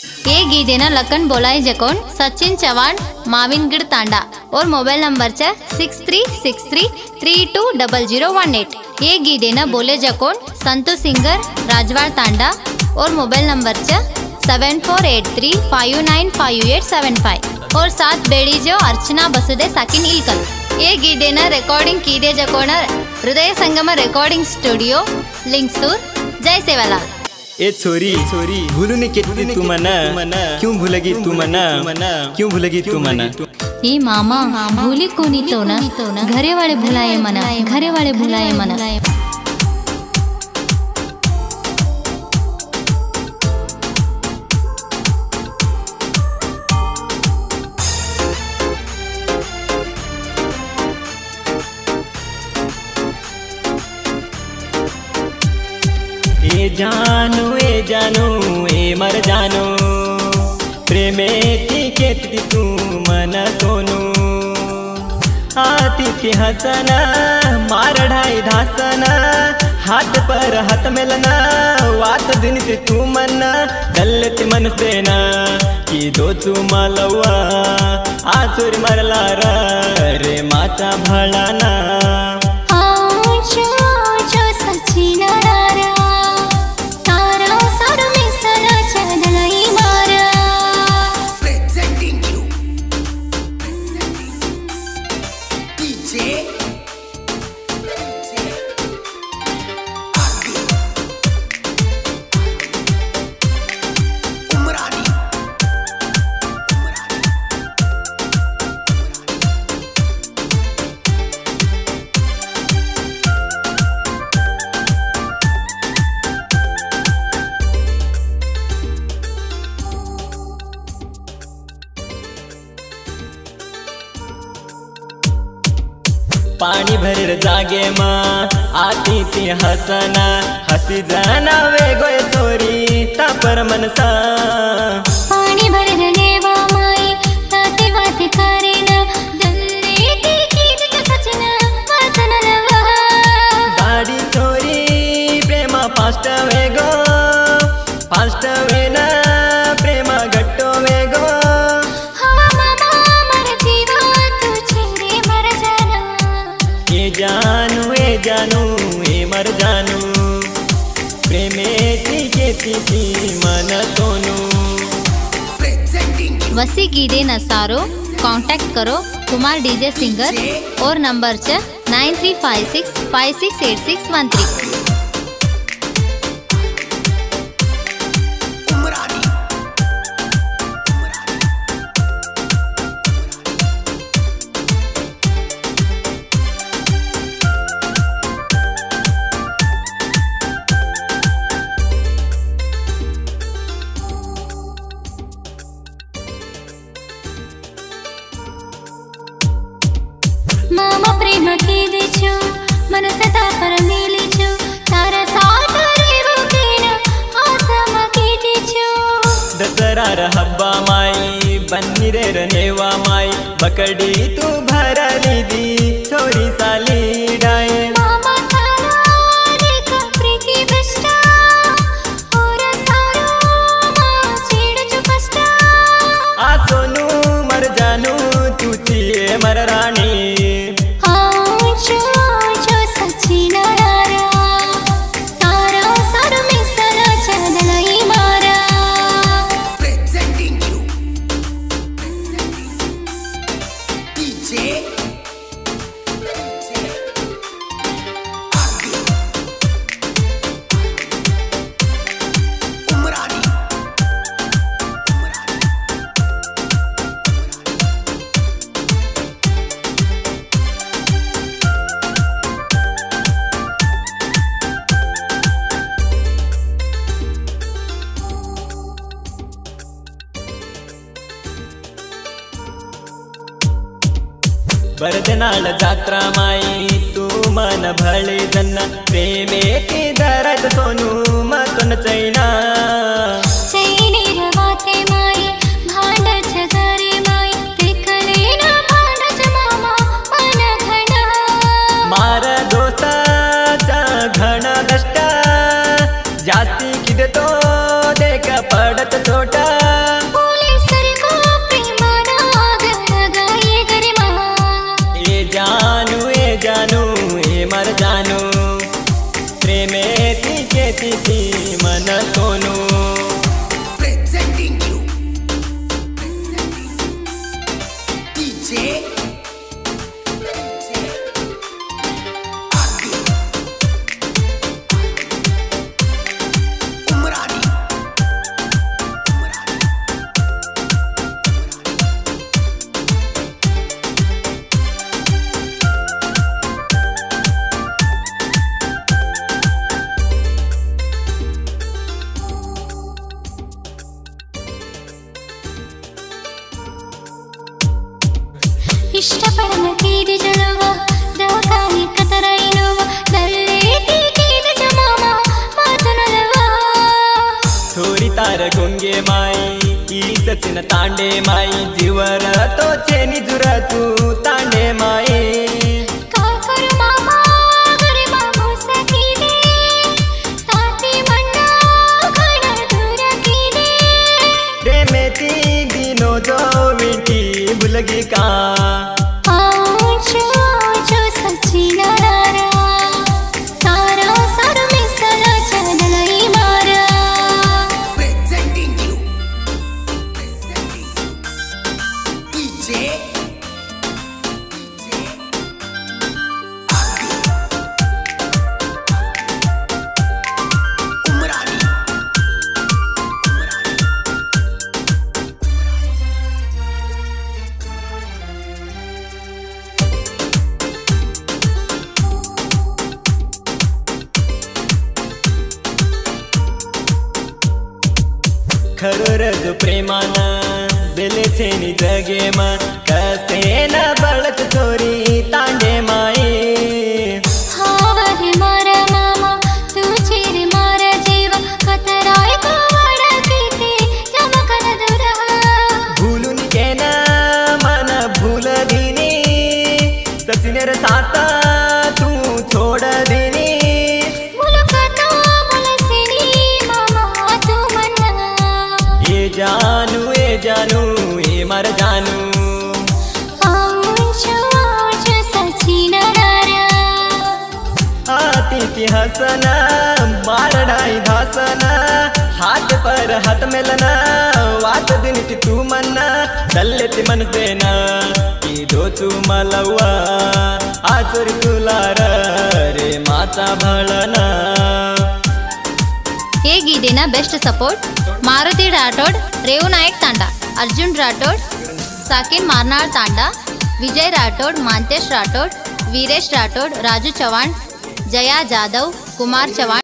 ये गीदेना लखन बोलाय जकोन सचिन चवाण माविनगिड़ तांडा और मोबाइल नंबर 6363320018। ये गीदेना बोले जकोन संतु सिंगर राजवाड़ तांडा और मोबाइल नंबर 7483595875 और साथ बेड़ी जो अर्चना बसुदे साकिन इलकल। ये गीदेना रिकॉर्डिंग कीदे जकोन हृदय संगम रिकॉर्डिंग स्टूडियो लिंगसूर जय सेवालाल। ए छोरी भूलू ने केती तू मना क्यों भूलगी तू मना क्यों भूलगी तू मना। ये मामा भूली कोनी तो ना घरे वाले भुलाए मना घरे वाले भुलाए मना। ए जानू ए मर जानू प्रेमे केती तू मन सोनू आती के हसना मार ढाई धासना हाथ पर हाथ मिलना वात दिन से तू मना दलत मन सेना कि दो तू मालवा आचुर मरला रे माचा भळाना। पानी भर जागे माँ आती थी हसना हसी जाना वे गोय चोरी तापर मनसा पानी भर लेवा माई ताते बात करे ना दल्ले की सचना वतन लवा दाढ़ी चोरी प्रेमा पास्ट वे ना प्रेमा गट्टो वे गो। जानू ए मर जानू प्रेमे केती मन सोनू। वसी गीदे नसारो कांटेक्ट करो कुमार डीजे सिंगर और नंबर 9356568613। मामा प्रेम की देचो मन सता पर मिलीचो तारा साथ रेवो केना आसम की देचो। दसरा हब्बा माई बन्नी रे रनेवा माई बकड़ी तू भरली दी छोरी साली डाए। मामा थारा देखा प्रीति बस्ता और सारो माँ छेड़ चुपस्ता आ सोनू मर जानू तू चिए मर रानी। बरदनाळ जात्रा माई तू मन भळे जन्न प्रेमे की दरद सोनू मतन चैना। चैनी रवाते माई भांडच घरे माई देखले ना भांडच मामा मन घना मार दोस्ताचा घना दष्टा जास्ती किदतो देख पडत छोटा। इष्टपडन कीदे जळवा दवकानी कतराइनवा दल्लेती कीदे जमामा मातुनलवा थोरी तार गुंगे माई ई सचिन तांडे माई जीवर तो चेनी जुरा तू तांडे माई काय करू मामा घरी मामूस कीदे ताती मन्ना घण दूर कीदे प्रेमेती दिनो जो विंटी भुलगी का आऊचो सचिन रारा तारा सर मिसल चदलई मारा Presenting you DJ Umrani खरोरज प्रेमान बेले छेनी जगे मा कसे न बळक चोरी तांडे माई हावर मारा मामा तुझे रे मारा जीवा कतराय को वडकीते चमकन दुरा भूलून केना मन भूल दिनी सचिनेर साता तू छोड़ दिनी मुलकता मुलसिनी मामा तू मन्ना ए जानू ए मर जानू आऊचो सचिन रारा आती हसना मारडाई धासना हाथ पर हाथ मेलना वात दिन तू मन्ना दल्लेती मन देना की दो तू मलवा आचुरी तुला रे माता भळना हे गीतेना बेस्ट सपोर्ट मारुती राठोड रेवू नायक तांडा अर्जुन राठोड साकिन मारनाळ तांडा विजय राठोड मांतेश राठोड वीरेश राठोड राजू चव्हाण जया जाधव कुमार चव्हाण